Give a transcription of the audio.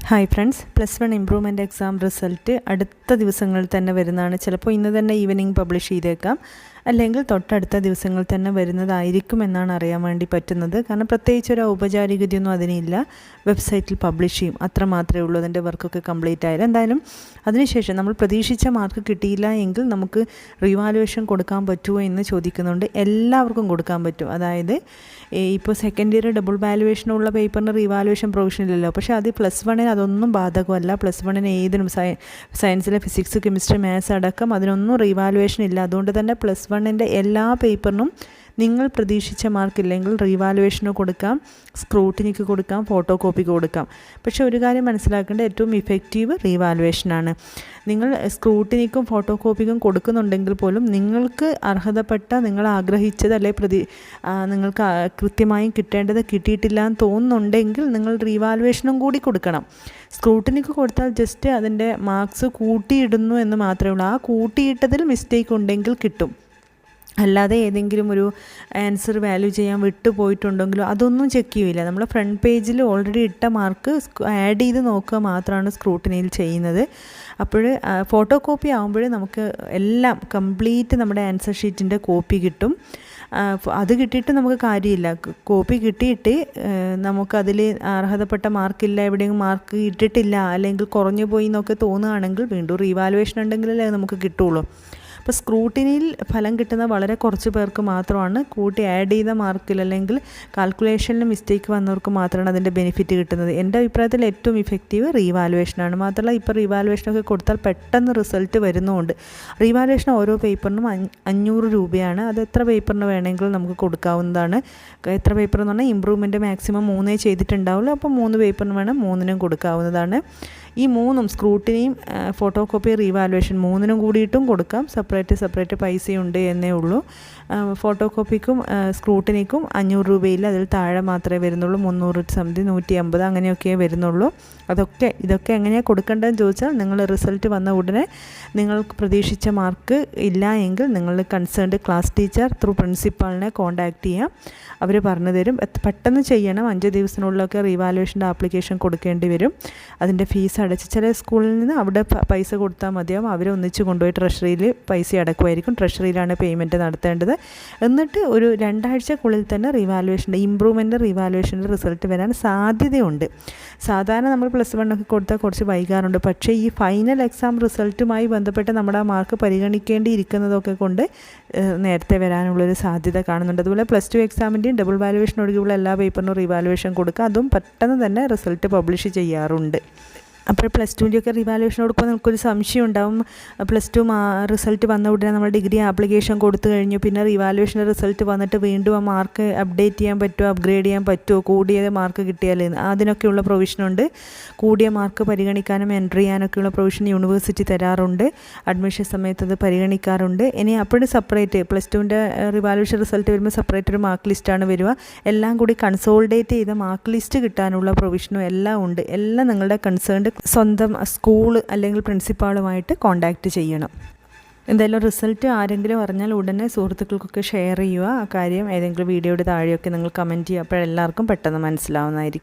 Hi friends, +1 improvement exam result അടുത്ത ദിവസങ്ങളിൽ തന്നെ വരുന്നതാണ്. ചിലപ്പോൾ ഇന്ന് തന്നെ ഈവനിങ് പബ്ലിഷ് ചെയ്തേക്കാം, അല്ലെങ്കിൽ തൊട്ടടുത്ത ദിവസങ്ങളിൽ തന്നെ വരുന്നതായിരിക്കും എന്നാണ് അറിയാൻ വേണ്ടി പറ്റുന്നത്. കാരണം പ്രത്യേകിച്ച് ഒരു ഔപചാരികതയൊന്നും അതിനില്ല. വെബ്സൈറ്റിൽ പബ്ലിഷ് ചെയ്യും, അത്ര മാത്രമേ ഉള്ളൂ. അതിൻ്റെ വർക്കൊക്കെ കംപ്ലീറ്റ് ആയാലും എന്തായാലും അതിനുശേഷം നമ്മൾ പ്രതീക്ഷിച്ച മാർക്ക് കിട്ടിയില്ല എങ്കിൽ നമുക്ക് റീവാലുവേഷൻ കൊടുക്കാൻ പറ്റുമോ എന്ന് ചോദിക്കുന്നുണ്ട്. എല്ലാവർക്കും കൊടുക്കാൻ പറ്റും. അതായത് ഇപ്പോൾ സെക്കൻഡ് ഇയർ ഡബിൾ വാലുവേഷനുള്ള പേപ്പറിന് റീവാലുവേഷൻ പ്രൊവിഷൻ ഇല്ലല്ലോ, പക്ഷേ അത് +1 അതൊന്നും ബാധകമല്ല. +1 ഏതിനും സയൻസിലെ ഫിസിക്സ്, കെമിസ്ട്രി, മാത്സ് അടക്കം അതിനൊന്നും റീവാലുവേഷൻ ഇല്ല. അതുകൊണ്ട് തന്നെ +1 എല്ലാ പേപ്പറിനും നിങ്ങൾ പ്രതീക്ഷിച്ച മാർക്കില്ലെങ്കിൽ റീവാലുവേഷന് കൊടുക്കാം, സ്ക്രൂട്ടിനിക്ക് കൊടുക്കാം, ഫോട്ടോ കോപ്പിക്ക് കൊടുക്കാം. പക്ഷേ ഒരു കാര്യം മനസ്സിലാക്കേണ്ട, ഏറ്റവും ഇഫക്റ്റീവ് റീവാലുവേഷനാണ്. നിങ്ങൾ സ്ക്രൂട്ടിനിക്കും ഫോട്ടോ കോപ്പിക്കും കൊടുക്കുന്നുണ്ടെങ്കിൽ പോലും നിങ്ങൾക്ക് അർഹതപ്പെട്ട, നിങ്ങൾ ആഗ്രഹിച്ചത് നിങ്ങൾക്ക് കൃത്യമായും കിട്ടേണ്ടത് കിട്ടിയിട്ടില്ല എന്ന് തോന്നുന്നുണ്ടെങ്കിൽ നിങ്ങൾ റീവാലുവേഷനും കൂടി കൊടുക്കണം. സ്ക്രൂട്ടിനിക്ക് കൊടുത്താൽ ജസ്റ്റ് അതിൻ്റെ മാർക്സ് കൂട്ടിയിടുന്നു എന്ന് മാത്രമേ ഉള്ളൂ. ആ കൂട്ടിയിട്ടതിൽ മിസ്റ്റേക്ക് ഉണ്ടെങ്കിൽ കിട്ടും. അല്ലാതെ ഏതെങ്കിലും ഒരു ആൻസർ വാല്യൂ ചെയ്യാൻ വിട്ടു പോയിട്ടുണ്ടെങ്കിലോ അതൊന്നും ചെക്ക് ചെയ്യില്ല. നമ്മൾ ഫ്രണ്ട് പേജിൽ ഓൾറെഡി ഇട്ട മാർക്ക് ആഡ് ചെയ്ത് നോക്കുക മാത്രമാണ് സ്ക്രൂട്ടിനിയിൽ ചെയ്യുന്നത്. അപ്പോൾ ഫോട്ടോ കോപ്പി ആകുമ്പോൾ നമുക്ക് എല്ലാം കംപ്ലീറ്റ് നമ്മുടെ ആൻസർ ഷീറ്റിൻ്റെ കോപ്പി കിട്ടും. അത് കിട്ടിയിട്ട് നമുക്ക് കാര്യമില്ല. കോപ്പി കിട്ടിയിട്ട് നമുക്കതിൽ അർഹതപ്പെട്ട മാർക്കില്ല, എവിടെയെങ്കിലും മാർക്ക് ഇട്ടിട്ടില്ല, അല്ലെങ്കിൽ കുറഞ്ഞു പോയി എന്നൊക്കെ തോന്നുകയാണെങ്കിൽ വീണ്ടും റീവാലുവേഷൻ ഉണ്ടെങ്കിലല്ലേ നമുക്ക് കിട്ടുള്ളൂ. അപ്പോൾ സ്ക്രൂട്ടിനിയിൽ ഫലം കിട്ടുന്ന വളരെ കുറച്ച് പേർക്ക് മാത്രമാണ്. കൂട്ടി ആഡ് ചെയ്ത മാർക്കിൽ അല്ലെങ്കിൽ കാൽക്കുലേഷനിൽ മിസ്റ്റേക്ക് വന്നവർക്ക് മാത്രമാണ് അതിൻ്റെ ബെനിഫിറ്റ് കിട്ടുന്നത്. എൻ്റെ അഭിപ്രായത്തിൽ ഏറ്റവും ഇഫക്റ്റീവ് റീവാലുവേഷനാണ്. മാത്രമല്ല ഇപ്പോൾ റീവാലുവേഷനൊക്കെ കൊടുത്താൽ പെട്ടെന്ന് റിസൾട്ട് വരുന്നുമുണ്ട്. റീവാലുവേഷൻ ഓരോ പേപ്പറിനും 500 രൂപയാണ്. അത് എത്ര പേപ്പറിന് വേണമെങ്കിലും നമുക്ക് കൊടുക്കാവുന്നതാണ്. എത്ര പേപ്പർ എന്ന് പറഞ്ഞാൽ ഇമ്പ്രൂവ്മെൻറ്റ് മാക്സിമം 3 ചെയ്തിട്ടുണ്ടാവുള്ളൂ. അപ്പോൾ 3 പേപ്പറിന് വേണം 3നും കൊടുക്കാവുന്നതാണ്. ഈ 3ഉം സ്ക്രൂട്ടിനിയും ഫോട്ടോ കോപ്പി റീവാലുവേഷൻ 3നും കൂടിയിട്ടും കൊടുക്കാം. സെപ്പറേറ്റ് പൈസയുണ്ട് എന്നേ ഉള്ളൂ. ഫോട്ടോ കോപ്പിക്കും സ്ക്രൂട്ടിനിക്കും 500 രൂപയില്ല, അതിൽ താഴെ മാത്രമേ വരുന്നുള്ളൂ. 300 സംതിങ് 150 അങ്ങനെയൊക്കെ വരുന്നുള്ളൂ. ഇതൊക്കെ എങ്ങനെയാണ് കൊടുക്കേണ്ടതെന്ന് ചോദിച്ചാൽ, നിങ്ങൾ റിസൾട്ട് വന്ന ഉടനെ നിങ്ങൾക്ക് പ്രതീക്ഷിച്ച മാർക്ക് ഇല്ല എങ്കിൽ നിങ്ങൾ കൺസേൺഡ് ക്ലാസ് ടീച്ചർ ത്രൂ പ്രിൻസിപ്പാളിനെ കോൺടാക്റ്റ് ചെയ്യാം. അവർ പറഞ്ഞു തരും. പെട്ടെന്ന് ചെയ്യണം. 5 ദിവസത്തിനുള്ളിലൊക്കെ റീവാലുവേഷൻ്റെ ആപ്ലിക്കേഷൻ കൊടുക്കേണ്ടി വരും. അതിൻ്റെ ഫീസ് അടച്ച് ചില സ്കൂളിൽ നിന്ന് അവിടെ പൈസ കൊടുത്താൽ മതിയാവും. അവർ ഒന്നിച്ച് കൊണ്ടുപോയി ട്രഷറിയിൽ പൈസ അടക്കുമായിരിക്കും. ട്രഷറിയിലാണ് പേയ്മെൻറ്റ് നടത്തേണ്ടത്. എന്നിട്ട് ഒരു 2 ആഴ്ചക്കുള്ളിൽ തന്നെ ഇമ്പ്രൂവ്മെൻറ്റ് റീവാലുവേഷൻ്റെ റിസൾട്ട് വരാൻ സാധ്യതയുണ്ട്. സാധാരണ നമ്മൾ +1 ഒക്കെ കൊടുത്താൽ കുറച്ച് വൈകാറുണ്ട്. പക്ഷേ ഈ ഫൈനൽ എക്സാം റിസൾട്ടുമായി ബന്ധപ്പെട്ട് നമ്മുടെ ആ മാർക്ക് പരിഗണിക്കേണ്ടിയിരിക്കുന്നതൊക്കെ കൊണ്ട് നേരത്തെ വരാനുള്ളൊരു സാധ്യത കാണുന്നുണ്ട്. അതുപോലെ +2 എക്സാമിൻ്റെയും ഡബിൾ വാലുവേഷൻ ഒഴികെയുള്ള എല്ലാ പേപ്പറിനും റീവാലുവേഷൻ കൊടുക്കുക. അതും പെട്ടെന്ന് തന്നെ റിസൾട്ട് പബ്ലിഷ് ചെയ്യാറുണ്ട്. അപ്പോൾ +2ൻ്റെയൊക്കെ റിവാലുവേഷൻ കൊടുക്കുമ്പോൾ നമുക്കൊരു സംശയം ഉണ്ടാവും. +2 റിസൾട്ട് വന്ന ഉടനെ നമ്മൾ ഡിഗ്രി ആപ്ലിക്കേഷൻ കൊടുത്തു കഴിഞ്ഞു, പിന്നെ റിവാലുവേഷൻ്റെ റിസൾട്ട് വന്നിട്ട് വീണ്ടും ആ മാർക്ക് അപ്ഡേറ്റ് ചെയ്യാൻ പറ്റുമോ, അപ്ഗ്രേഡ് ചെയ്യാൻ പറ്റുമോ, കൂടിയ മാർക്ക് കിട്ടിയാൽ അതിനൊക്കെയുള്ള പ്രൊവിഷനുണ്ട്. കൂടിയ മാർക്ക് പരിഗണിക്കാനും എൻട്രി ചെയ്യാനൊക്കെയുള്ള പ്രൊവിഷൻ യൂണിവേഴ്സിറ്റി തരാറുണ്ട്. അഡ്മിഷൻ സമയത്ത് അത് പരിഗണിക്കാറുണ്ട്. ഇനി അപ്പോഴും സെപ്പറേറ്റ് +2ൻ്റെ റിവാലുവേഷൻ റിസൾട്ട് വരുമ്പോൾ സെപ്പറേറ്റ് ഒരു മാർക്ക് ലിസ്റ്റാണ് വരിക. എല്ലാം കൂടി കൺസോളിഡേറ്റ് ചെയ്ത മാർക്ക് ലിസ്റ്റ് കിട്ടാനുള്ള പ്രൊവിഷനും എല്ലാം ഉണ്ട്. എല്ലാം നിങ്ങളുടെ കൺസേൺഡ് സ്വന്തം സ്കൂൾ അല്ലെങ്കിൽ പ്രിൻസിപ്പാളുമായിട്ട് കോൺടാക്റ്റ് ചെയ്യണം. എന്തായാലും റിസൾട്ട് ആരെങ്കിലും അറിഞ്ഞാൽ ഉടനെ സുഹൃത്തുക്കൾക്കൊക്കെ ഷെയർ ചെയ്യുക. ആ കാര്യം ഏതെങ്കിലും വീഡിയോയുടെ താഴെയൊക്കെ നിങ്ങൾ കമൻറ്റ് ചെയ്യുക. അപ്പോൾ എല്ലാവർക്കും പെട്ടെന്ന് മനസ്സിലാവുന്നതായിരിക്കും.